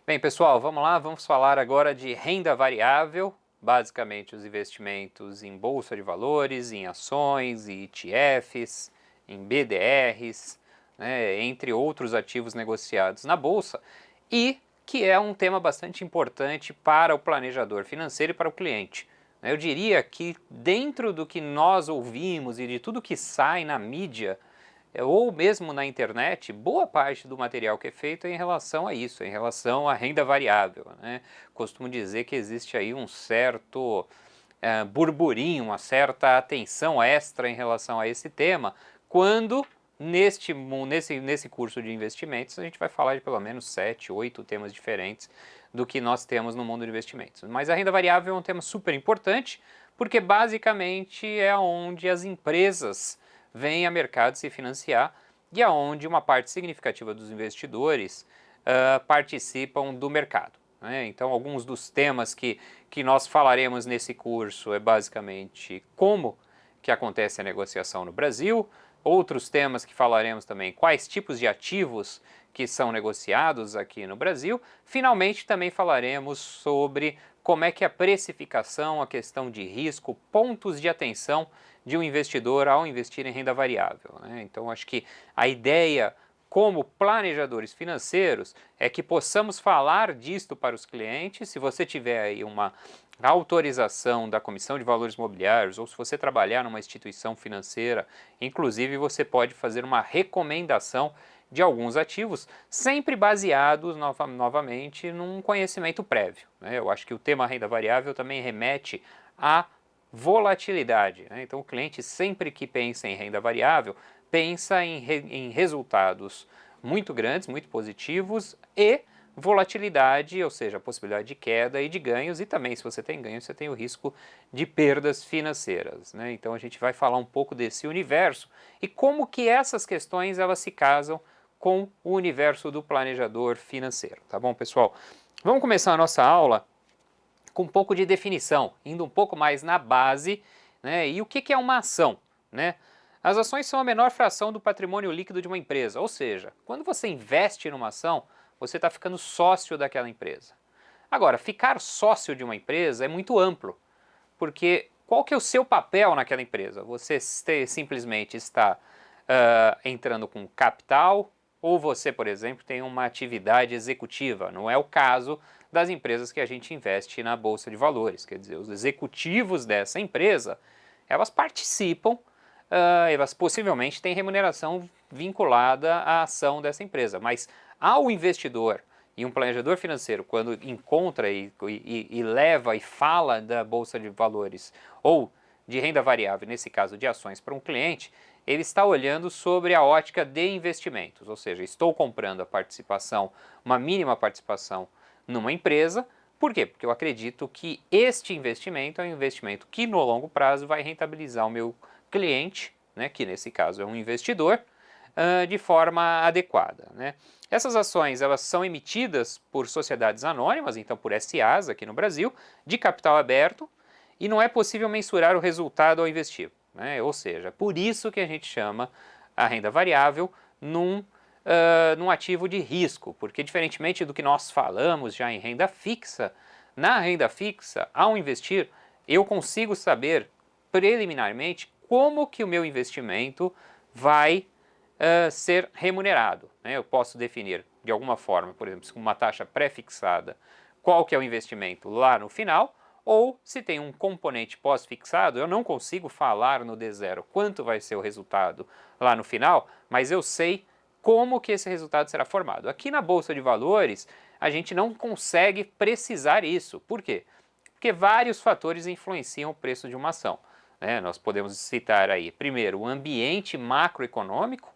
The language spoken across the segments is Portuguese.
Bem, pessoal, vamos lá, vamos falar agora de renda variável, basicamente os investimentos em bolsa de valores, em ações, em ETFs, em BDRs, né, entre outros ativos negociados na bolsa, e que é um tema bastante importante para o planejador financeiro e para o cliente. Eu diria que dentro do que nós ouvimos e de tudo que sai na mídia, ou mesmo na internet, boa parte do material que é feito é em relação a isso, em relação à renda variável, né? Costumo dizer que existe aí um certo burburinho, uma certa atenção extra em relação a esse tema, quando nesse curso de investimentos a gente vai falar de pelo menos 7, 8 temas diferentes do que nós temos no mundo de investimentos. Mas a renda variável é um tema super importante, porque basicamente é onde as empresas vêm a mercado se financiar e aonde uma parte significativa dos investidores participam do mercado. Né? Então, alguns dos temas que nós falaremos nesse curso é basicamente como que acontece a negociação no Brasil, outros temas que falaremos também, quais tipos de ativos que são negociados aqui no Brasil. Finalmente, também falaremos sobre como é que a precificação, a questão de risco, pontos de atenção de um investidor ao investir em renda variável. Né? Então, acho que a ideia como planejadores financeiros é que possamos falar disto para os clientes. Se você tiver aí uma autorização da Comissão de Valores Mobiliários ou se você trabalhar numa instituição financeira, inclusive você pode fazer uma recomendação de alguns ativos, sempre baseados novamente num conhecimento prévio. Né? Eu acho que o tema renda variável também remete à volatilidade. Né? Então o cliente sempre que pensa em renda variável, pensa em resultados muito grandes, muito positivos e volatilidade, ou seja, a possibilidade de queda e de ganhos, e também se você tem ganhos, você tem o risco de perdas financeiras. Né? Então a gente vai falar um pouco desse universo e como que essas questões elas se casam com o universo do planejador financeiro. Tá bom, pessoal? Vamos começar a nossa aula com um pouco de definição, indo um pouco mais na base, né? E o que é uma ação, né? As ações são a menor fração do patrimônio líquido de uma empresa, ou seja, quando você investe numa ação, você está ficando sócio daquela empresa. Agora, ficar sócio de uma empresa é muito amplo, porque qual que é o seu papel naquela empresa? Você simplesmente está entrando com capital, ou você, por exemplo, tem uma atividade executiva. Não é o caso das empresas que a gente investe na Bolsa de Valores. Quer dizer, os executivos dessa empresa, elas participam, elas possivelmente têm remuneração vinculada à ação dessa empresa, mas ao investidor e um planejador financeiro, quando encontra e leva e fala da Bolsa de Valores ou de renda variável, nesse caso de ações, para um cliente, ele está olhando sobre a ótica de investimentos, ou seja, estou comprando a participação, uma mínima participação numa empresa. Por quê? Porque eu acredito que este investimento é um investimento que no longo prazo vai rentabilizar o meu cliente, né, que nesse caso é um investidor, de forma adequada. Né? Essas ações elas são emitidas por sociedades anônimas, então por SAs aqui no Brasil, de capital aberto, e não é possível mensurar o resultado ao investir. Né? Ou seja, por isso que a gente chama a renda variável num ativo de risco, porque diferentemente do que nós falamos já em renda fixa, na renda fixa, ao investir, eu consigo saber preliminarmente como que o meu investimento vai ser remunerado. Né? Eu posso definir de alguma forma, por exemplo, com uma taxa pré-fixada, qual que é o investimento lá no final, ou se tem um componente pós-fixado, eu não consigo falar no D0 quanto vai ser o resultado lá no final, mas eu sei como que esse resultado será formado. Aqui na Bolsa de Valores, a gente não consegue precisar isso. Por quê? Porque vários fatores influenciam o preço de uma ação. Né? Nós podemos citar aí, primeiro, o ambiente macroeconômico,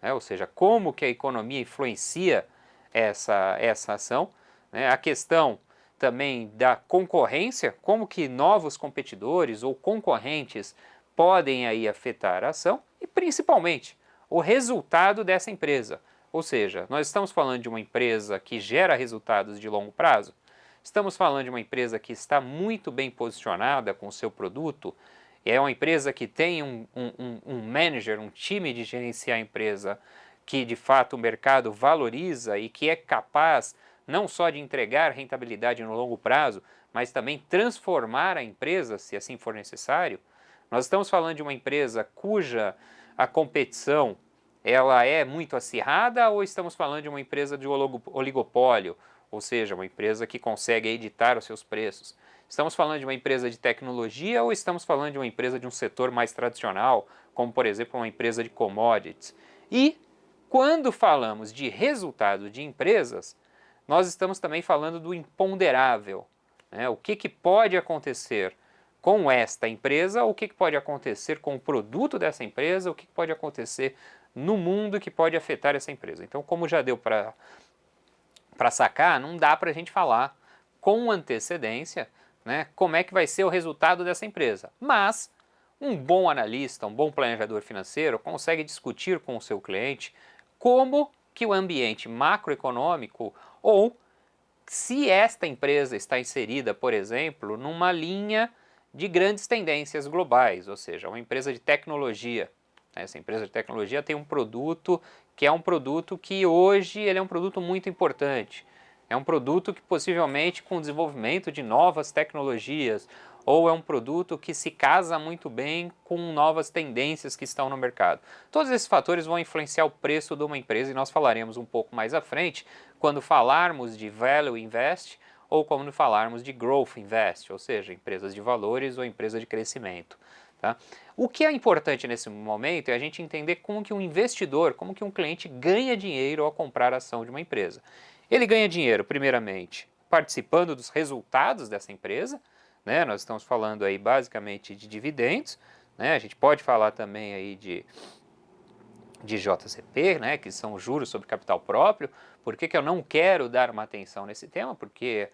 né? Ou seja, como que a economia influencia essa ação, né? A questão também da concorrência, como que novos competidores ou concorrentes podem aí afetar a ação e principalmente o resultado dessa empresa. Ou seja, nós estamos falando de uma empresa que gera resultados de longo prazo, estamos falando de uma empresa que está muito bem posicionada com o seu produto, é uma empresa que tem um manager, um time de gerenciar a empresa que de fato o mercado valoriza e que é capaz não só de entregar rentabilidade no longo prazo, mas também transformar a empresa, se assim for necessário. Nós estamos falando de uma empresa cuja a competição ela é muito acirrada, ou estamos falando de uma empresa de oligopólio, ou seja, uma empresa que consegue editar os seus preços? Estamos falando de uma empresa de tecnologia ou estamos falando de uma empresa de um setor mais tradicional, como por exemplo uma empresa de commodities? E quando falamos de resultado de empresas, nós estamos também falando do imponderável, né? O que pode acontecer com esta empresa, o que pode acontecer com o produto dessa empresa, o que pode acontecer no mundo que pode afetar essa empresa. Então, como já deu para sacar, não dá para a gente falar com antecedência, né, como é que vai ser o resultado dessa empresa. Mas um bom analista, um bom planejador financeiro consegue discutir com o seu cliente como que o ambiente macroeconômico ou se esta empresa está inserida, por exemplo, numa linha de grandes tendências globais, ou seja, uma empresa de tecnologia. Essa empresa de tecnologia tem um produto que hoje ele é um produto muito importante. É um produto que possivelmente com o desenvolvimento de novas tecnologias, ou é um produto que se casa muito bem com novas tendências que estão no mercado. Todos esses fatores vão influenciar o preço de uma empresa e nós falaremos um pouco mais à frente quando falarmos de Value Invest ou quando falarmos de Growth Invest, ou seja, empresas de valores ou empresa de crescimento. Tá? O que é importante nesse momento é a gente entender como que um investidor, como que um cliente ganha dinheiro ao comprar a ação de uma empresa. Ele ganha dinheiro, primeiramente, participando dos resultados dessa empresa, né? Nós estamos falando aí basicamente de dividendos, né? A gente pode falar também aí de JCP, né, que são juros sobre capital próprio. Por que eu não quero dar uma atenção nesse tema? Porque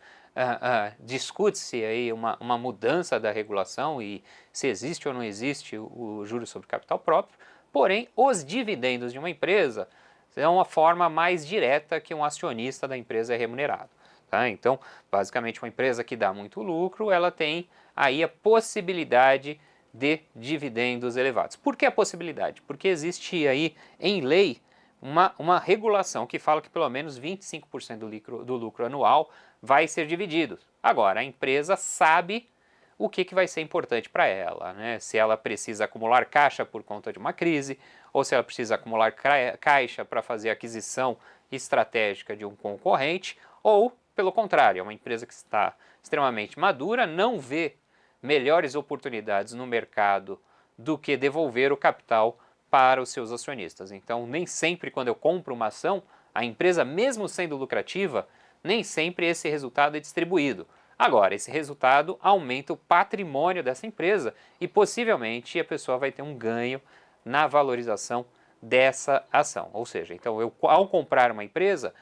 discute-se aí uma mudança da regulação e se existe ou não existe o juros sobre capital próprio, porém os dividendos de uma empresa são uma forma mais direta que um acionista da empresa é remunerado. Tá? Então, basicamente, uma empresa que dá muito lucro, ela tem aí a possibilidade de dividendos elevados. Por que a possibilidade? Porque existe aí em lei uma regulação que fala que pelo menos 25% do lucro anual vai ser dividido. Agora, a empresa sabe o que vai ser importante para ela, né? Se ela precisa acumular caixa por conta de uma crise, ou se ela precisa acumular caixa para fazer aquisição estratégica de um concorrente, ou, pelo contrário, é uma empresa que está extremamente madura, não vê melhores oportunidades no mercado do que devolver o capital para os seus acionistas. Então, nem sempre quando eu compro uma ação, a empresa, mesmo sendo lucrativa, nem sempre esse resultado é distribuído. Agora, esse resultado aumenta o patrimônio dessa empresa e possivelmente a pessoa vai ter um ganho na valorização dessa ação. Ou seja, então ao comprar uma empresa,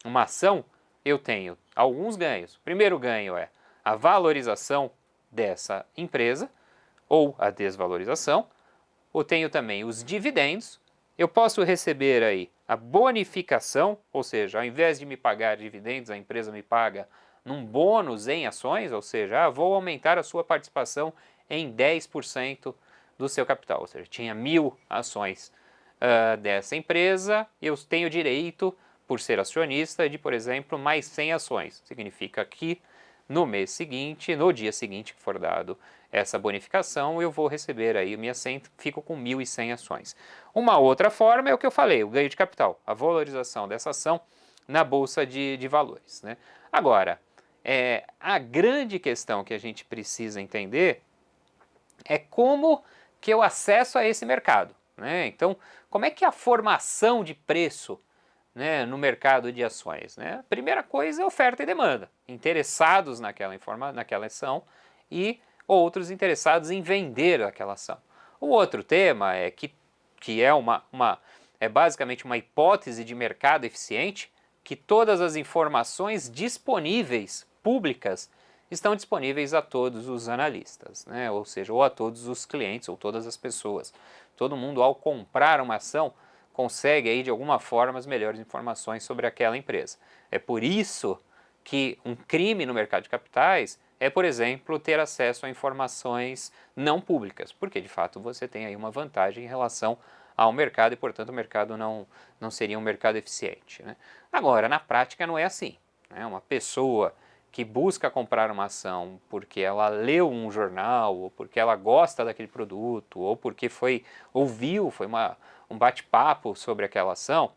uma ação, eu tenho alguns ganhos. O primeiro ganho é a valorização dessa empresa ou a desvalorização. Eu tenho também os dividendos. Eu posso receber aí a bonificação, ou seja, ao invés de me pagar dividendos, a empresa me paga num bônus em ações, ou seja, vou aumentar a sua participação em 10% do seu capital. Ou seja, tinha 1.000 ações dessa empresa, eu tenho direito, por ser acionista, de, por exemplo, mais 100 ações. Significa que no mês seguinte, no dia seguinte que for dado essa bonificação, eu vou receber aí minha 100, fico com 1.100 ações. Uma outra forma é o que eu falei, o ganho de capital, a valorização dessa ação na bolsa de valores, né? Agora, a grande questão que a gente precisa entender é como que eu acesso a esse mercado, né? Então, como é que é a formação de preço, né, no mercado de ações, né? A primeira coisa é oferta e demanda, interessados naquela ação e outros interessados em vender aquela ação. O outro tema é que é basicamente uma hipótese de mercado eficiente, que todas as informações disponíveis, públicas, estão disponíveis a todos os analistas, né? Ou seja, ou a todos os clientes, ou todas as pessoas. Todo mundo, ao comprar uma ação, consegue aí de alguma forma as melhores informações sobre aquela empresa. É por isso que um crime no mercado de capitais é, por exemplo, ter acesso a informações não públicas, porque de fato você tem aí uma vantagem em relação ao mercado e, portanto, o mercado não seria um mercado eficiente, né? Agora, na prática não é assim. né? Uma pessoa que busca comprar uma ação porque ela leu um jornal, ou porque ela gosta daquele produto, ou porque foi um bate-papo sobre aquela ação,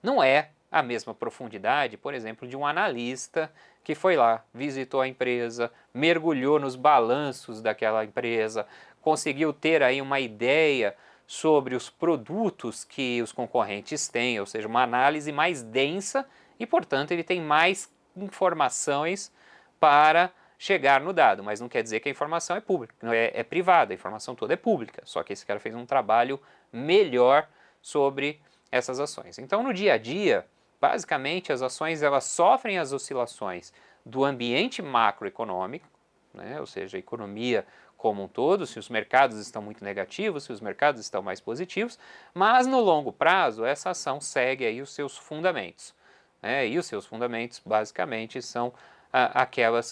não é a mesma profundidade, por exemplo, de um analista que foi lá, visitou a empresa, mergulhou nos balanços daquela empresa, conseguiu ter aí uma ideia sobre os produtos que os concorrentes têm, ou seja, uma análise mais densa e, portanto, ele tem mais informações para chegar no dado, mas não quer dizer que a informação é pública, não é privada, a informação toda é pública, só que esse cara fez um trabalho melhor sobre essas ações. Então, no dia a dia, basicamente, as ações elas sofrem as oscilações do ambiente macroeconômico, né? Ou seja, a economia como um todo, se os mercados estão muito negativos, se os mercados estão mais positivos, mas no longo prazo essa ação segue aí os seus fundamentos, né? E os seus fundamentos basicamente são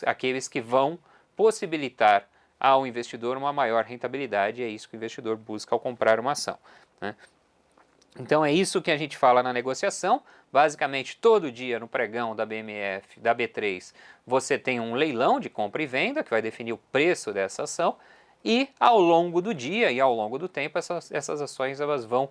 aqueles que vão possibilitar ao investidor uma maior rentabilidade, e é isso que o investidor busca ao comprar uma ação, né? Então é isso que a gente fala na negociação. Basicamente, todo dia no pregão da BMF, da B3, você tem um leilão de compra e venda que vai definir o preço dessa ação, e ao longo do dia e ao longo do tempo essas ações elas vão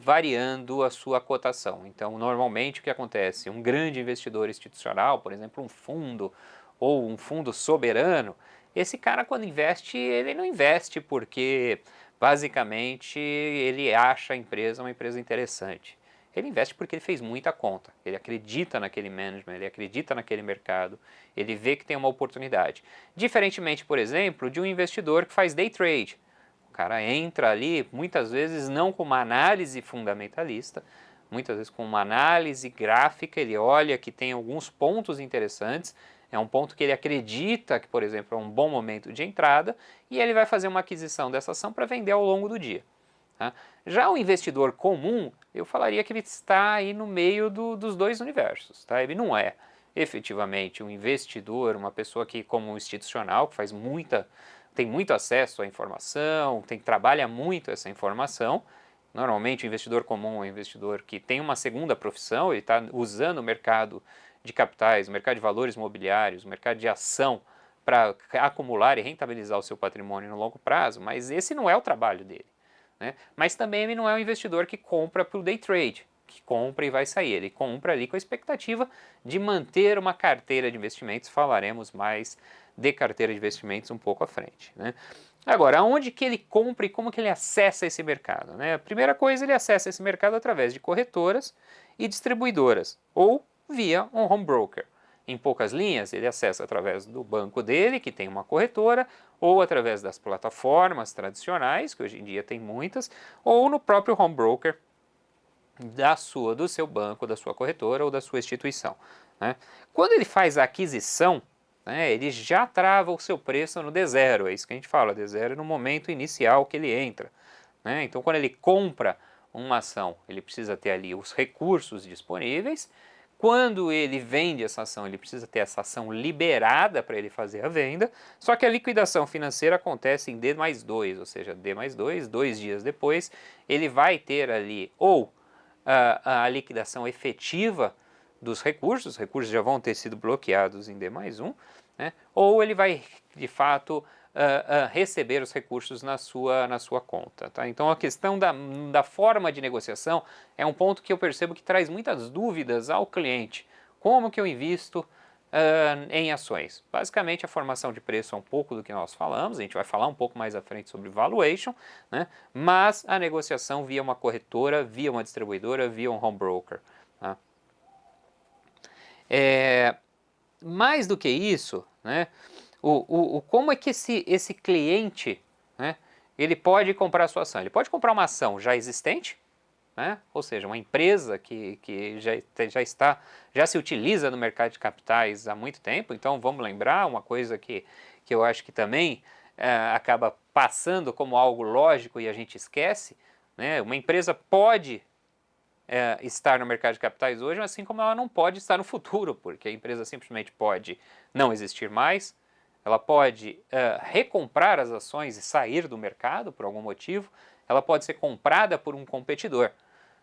variando a sua cotação. Então, normalmente o que acontece? Um grande investidor institucional, por exemplo, um fundo ou um fundo soberano, esse cara quando investe, ele não investe porque basicamente ele acha a empresa uma empresa interessante. Ele investe porque ele fez muita conta, ele acredita naquele management, ele acredita naquele mercado, ele vê que tem uma oportunidade. Diferentemente, por exemplo, de um investidor que faz day trade. O cara entra ali, muitas vezes não com uma análise fundamentalista, muitas vezes com uma análise gráfica, ele olha que tem alguns pontos interessantes, é um ponto que ele acredita que, por exemplo, é um bom momento de entrada, e ele vai fazer uma aquisição dessa ação para vender ao longo do dia. Tá? Já o investidor comum, eu falaria que ele está aí no meio dos dois universos. Tá? Ele não é efetivamente um investidor, uma pessoa que, como um institucional, que tem muito acesso à informação, trabalha muito essa informação. Normalmente o investidor comum é um investidor que tem uma segunda profissão, ele está usando o mercado de capitais, o mercado de valores imobiliários, o mercado de ação para acumular e rentabilizar o seu patrimônio no longo prazo, mas esse não é o trabalho dele, né? Mas também ele não é um investidor que compra para o day trade, que compra e vai sair, ele compra ali com a expectativa de manter uma carteira de investimentos, falaremos mais de carteira de investimentos um pouco à frente, né? Agora, aonde que ele compra e como que ele acessa esse mercado, né? A primeira coisa, ele acessa esse mercado através de corretoras e distribuidoras, ou via um home broker. Em poucas linhas, ele acessa através do banco dele, que tem uma corretora, ou através das plataformas tradicionais, que hoje em dia tem muitas, ou no próprio home broker do seu banco, da sua corretora ou da sua instituição, né? Quando ele faz a aquisição, né, ele já trava o seu preço no D0, é isso que a gente fala, D0 é no momento inicial que ele entra, né? Então, quando ele compra uma ação, ele precisa ter ali os recursos disponíveis. Quando ele vende essa ação, ele precisa ter essa ação liberada para ele fazer a venda, só que a liquidação financeira acontece em D mais 2, ou seja, D mais 2, 2 dias depois, ele vai ter ali ou a liquidação efetiva dos recursos, os recursos já vão ter sido bloqueados em D mais 1, né? Ou ele vai, de fato, receber os recursos na sua conta. Tá? Então, a questão da forma de negociação é um ponto que eu percebo que traz muitas dúvidas ao cliente. Como que eu invisto em ações? Basicamente, a formação de preço é um pouco do que nós falamos, a gente vai falar um pouco mais à frente sobre valuation, né? Mas a negociação via uma corretora, via uma distribuidora, via um home broker. Tá? Mais do que isso, né? Como é que esse cliente, né, ele pode comprar a sua ação? Ele pode comprar uma ação já existente, né? Ou seja, uma empresa que já se utiliza no mercado de capitais há muito tempo. Então, vamos lembrar uma coisa que eu acho que também acaba passando como algo lógico e a gente esquece, né? Uma empresa pode estar no mercado de capitais hoje, assim como ela não pode estar no futuro, porque a empresa simplesmente pode não existir mais, ela pode recomprar as ações e sair do mercado por algum motivo, ela pode ser comprada por um competidor.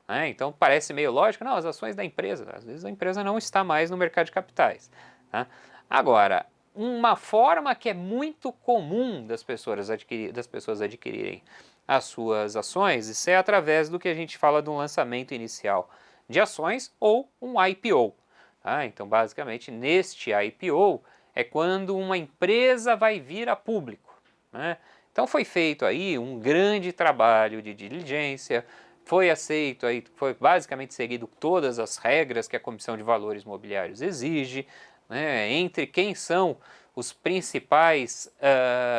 né? Então parece meio lógico, não, as ações da empresa, às vezes a empresa não está mais no mercado de capitais. Tá? Agora, uma forma que é muito comum das pessoas adquirirem as suas ações, isso é através do que a gente fala de um lançamento inicial de ações ou um IPO. Tá? Então, basicamente, neste IPO é quando uma empresa vai vir a público, né? Então foi feito aí um grande trabalho de diligência, foi aceito aí, foi basicamente seguido todas as regras que a Comissão de Valores Mobiliários exige, né, entre quem são os principais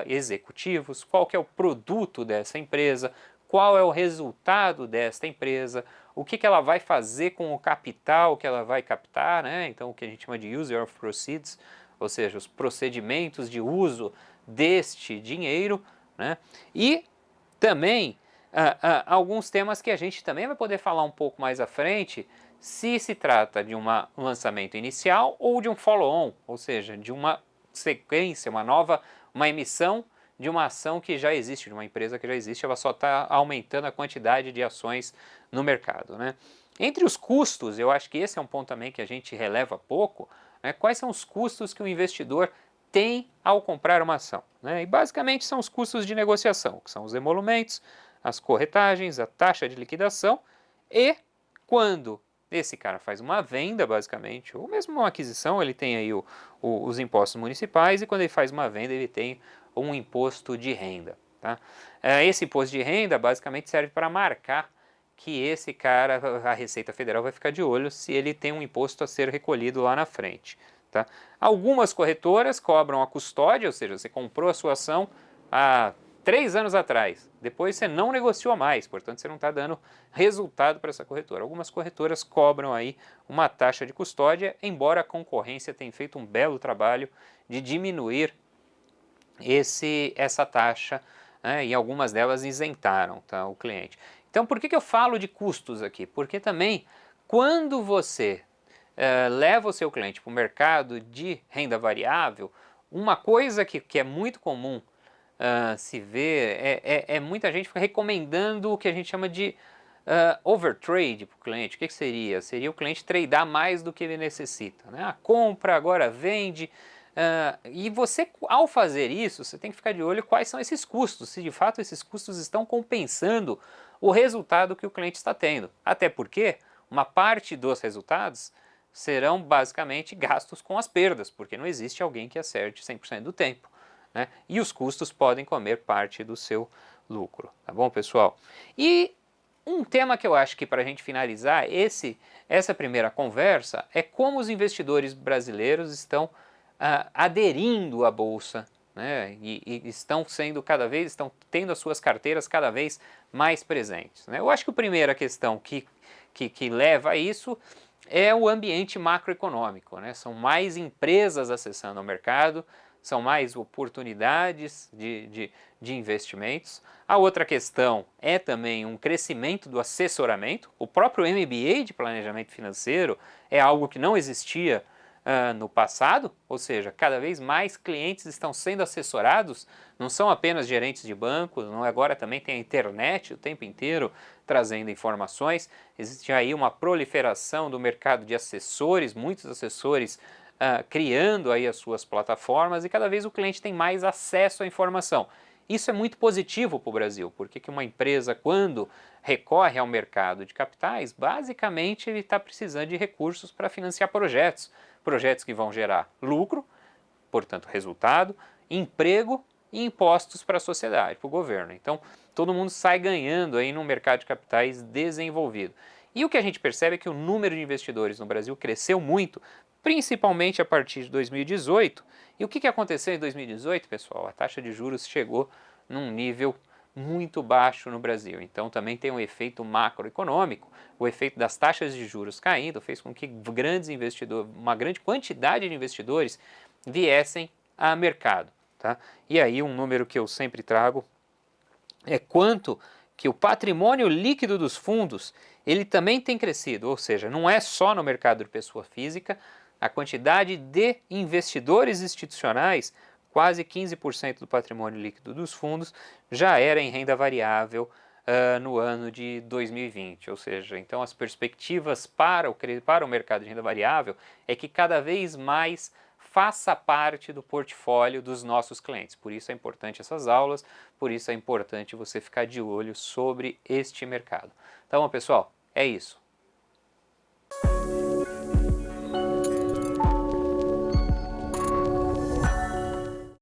executivos, qual que é o produto dessa empresa, qual é o resultado desta empresa, o que ela vai fazer com o capital que ela vai captar, né? Então o que a gente chama de User of Proceeds, ou seja, os procedimentos de uso deste dinheiro, né? E também alguns temas que a gente também vai poder falar um pouco mais à frente, se trata de um lançamento inicial ou de um follow-on, ou seja, de uma sequência, uma emissão de uma ação que já existe, de uma empresa que já existe, ela só está aumentando a quantidade de ações no mercado, né? Entre os custos, eu acho que esse é um ponto também que a gente releva pouco, né? Quais são os custos que o investidor tem ao comprar uma ação, né? E basicamente são os custos de negociação, que são os emolumentos, as corretagens, a taxa de liquidação e quando esse cara faz uma venda, basicamente, ou mesmo uma aquisição, ele tem aí os impostos municipais e quando ele faz uma venda ele tem um imposto de renda. Tá? Esse imposto de renda basicamente serve para marcar que esse cara, a Receita Federal vai ficar de olho se ele tem um imposto a ser recolhido lá na frente. Tá? Algumas corretoras cobram a custódia, ou seja, você comprou a sua ação há 3 anos atrás, depois você não negociou mais, portanto você não está dando resultado para essa corretora. Algumas corretoras cobram aí uma taxa de custódia, embora a concorrência tenha feito um belo trabalho de diminuir essa taxa, né, e algumas delas isentaram, tá, o cliente. Então por que eu falo de custos aqui? Porque também quando você leva o seu cliente para o mercado de renda variável, uma coisa que é muito comum se vê é muita gente recomendando o que a gente chama de overtrade para o cliente. O que seria? Seria o cliente tradear mais do que ele necessita, né? Compra, agora vende. E você, ao fazer isso, você tem que ficar de olho quais são esses custos, se de fato esses custos estão compensando o resultado que o cliente está tendo. Até porque uma parte dos resultados serão basicamente gastos com as perdas, porque não existe alguém que acerte 100% do tempo, né? E os custos podem comer parte do seu lucro, tá bom, pessoal? E um tema que eu acho que para a gente finalizar essa primeira conversa é como os investidores brasileiros estão aderindo à bolsa, né? E estão tendo as suas carteiras cada vez mais presentes, né? Eu acho que a primeira questão que leva a isso é o ambiente macroeconômico, né? São mais empresas acessando o mercado, são mais oportunidades de investimentos. A outra questão é também um crescimento do assessoramento. O próprio MBA de planejamento financeiro é algo que não existia no passado, ou seja, cada vez mais clientes estão sendo assessorados, não são apenas gerentes de bancos, não, agora também tem a internet o tempo inteiro trazendo informações. Existe aí uma proliferação do mercado de assessores, muitos assessores criando aí as suas plataformas e cada vez o cliente tem mais acesso à informação. Isso é muito positivo para o Brasil, porque que uma empresa, quando recorre ao mercado de capitais, basicamente ele está precisando de recursos para financiar projetos que vão gerar lucro, portanto resultado, emprego e impostos para a sociedade, para o governo. Então todo mundo sai ganhando aí num mercado de capitais desenvolvido. E o que a gente percebe é que o número de investidores no Brasil cresceu muito, principalmente a partir de 2018. E o que aconteceu em 2018, pessoal? A taxa de juros chegou num nível muito baixo no Brasil. Então também tem um efeito macroeconômico. O efeito das taxas de juros caindo fez com que uma grande quantidade de investidores viessem a mercado. Tá? E aí um número que eu sempre trago é quanto que o patrimônio líquido dos fundos ele também tem crescido, ou seja, não é só no mercado de pessoa física, a quantidade de investidores institucionais, quase 15% do patrimônio líquido dos fundos, já era em renda variável no ano de 2020, ou seja, então as perspectivas para o mercado de renda variável é que cada vez mais faça parte do portfólio dos nossos clientes. Por isso é importante essas aulas, por isso é importante você ficar de olho sobre este mercado. Então, pessoal, é isso.